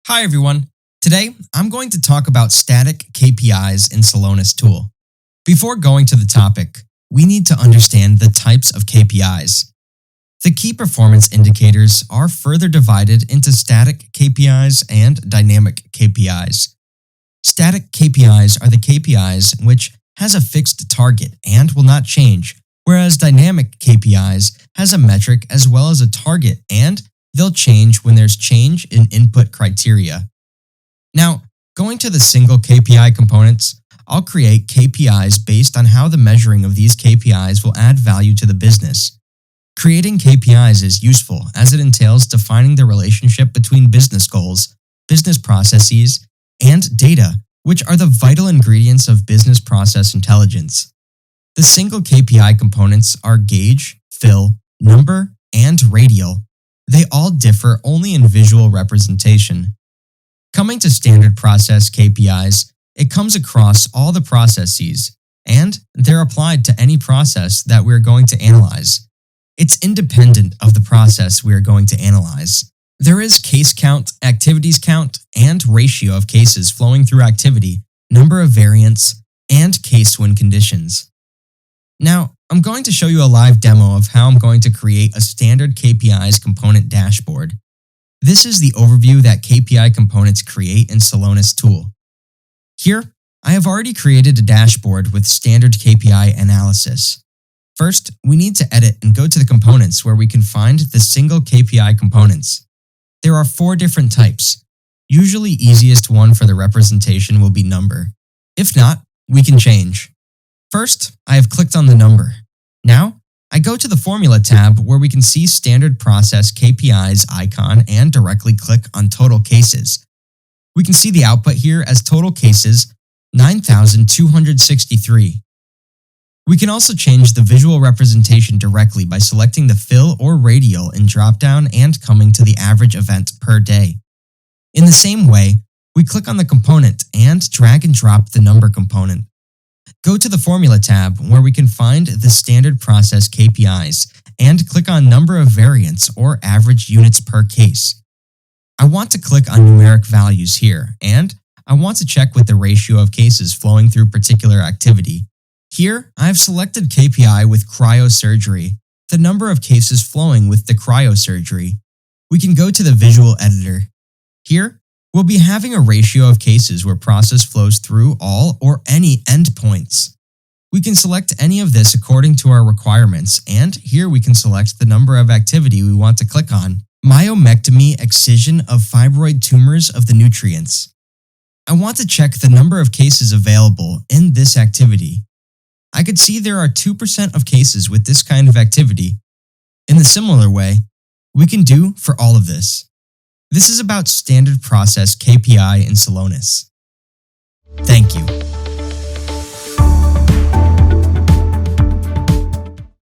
Hi everyone. Today, I'm going to talk about static KPIs in Celonis tool. Before going to the topic, we need to understand the types of KPIs. The key performance indicators are further divided into static KPIs and dynamic KPIs. Static KPIs are the KPIs which has a fixed target and will not change, whereas dynamic KPIs has a metric as well as a target and they'll change when there's change in input criteria. Now, going to the single KPI components, I'll create KPIs based on how the measuring of these KPIs will add value to the business. Creating KPIs is useful as it entails defining the relationship between business goals, business processes, and data, which are the vital ingredients of business process intelligence. The single KPI components are gauge, fill, number, and radial. They all differ only in visual representation. Coming to standard process KPIs, it comes across all the processes, and they're applied to any process that we're going to analyze. It's independent of the process we are going to analyze. There is case count, activities count, and ratio of cases flowing through activity, number of variants, and case win conditions. Now, I'm going to show you a live demo of how I'm going to create a standard KPIs component dashboard. This is the overview that KPI components create in Celonis tool. Here, I have already created a dashboard with standard KPI analysis. First, we need to edit and go to the components where we can find the single KPI components. There are 4 different types. Usually easiest one for the representation will be number. If not, we can change. First, I have clicked on the number. Now, I go to the Formula tab where we can see Standard Process KPIs icon and directly click on Total Cases. We can see the output here as total cases 9,263. We can also change the visual representation directly by selecting the fill or radial in dropdown and coming to the average event per day. In the same way, we click on the component and drag and drop the number component. Go to the Formula tab where we can find the Standard Process KPIs and click on Number of Variants or Average Units per Case. I want to click on Numeric Values here, and I want to check with the ratio of cases flowing through particular activity. Here, I've selected KPI with cryosurgery, the number of cases flowing with the cryosurgery. We can go to the Visual Editor. Here, we'll be having a ratio of cases where process flows through all or any endpoints. We can select any of this according to our requirements, and here we can select the number of activity we want to click on. Myomectomy excision of fibroid tumors of the nutrients. I want to check the number of cases available in this activity. I could see there are 2% of cases with this kind of activity. In the similar way, we can do for all of this. This is about standard process KPI in Celonis. Thank you.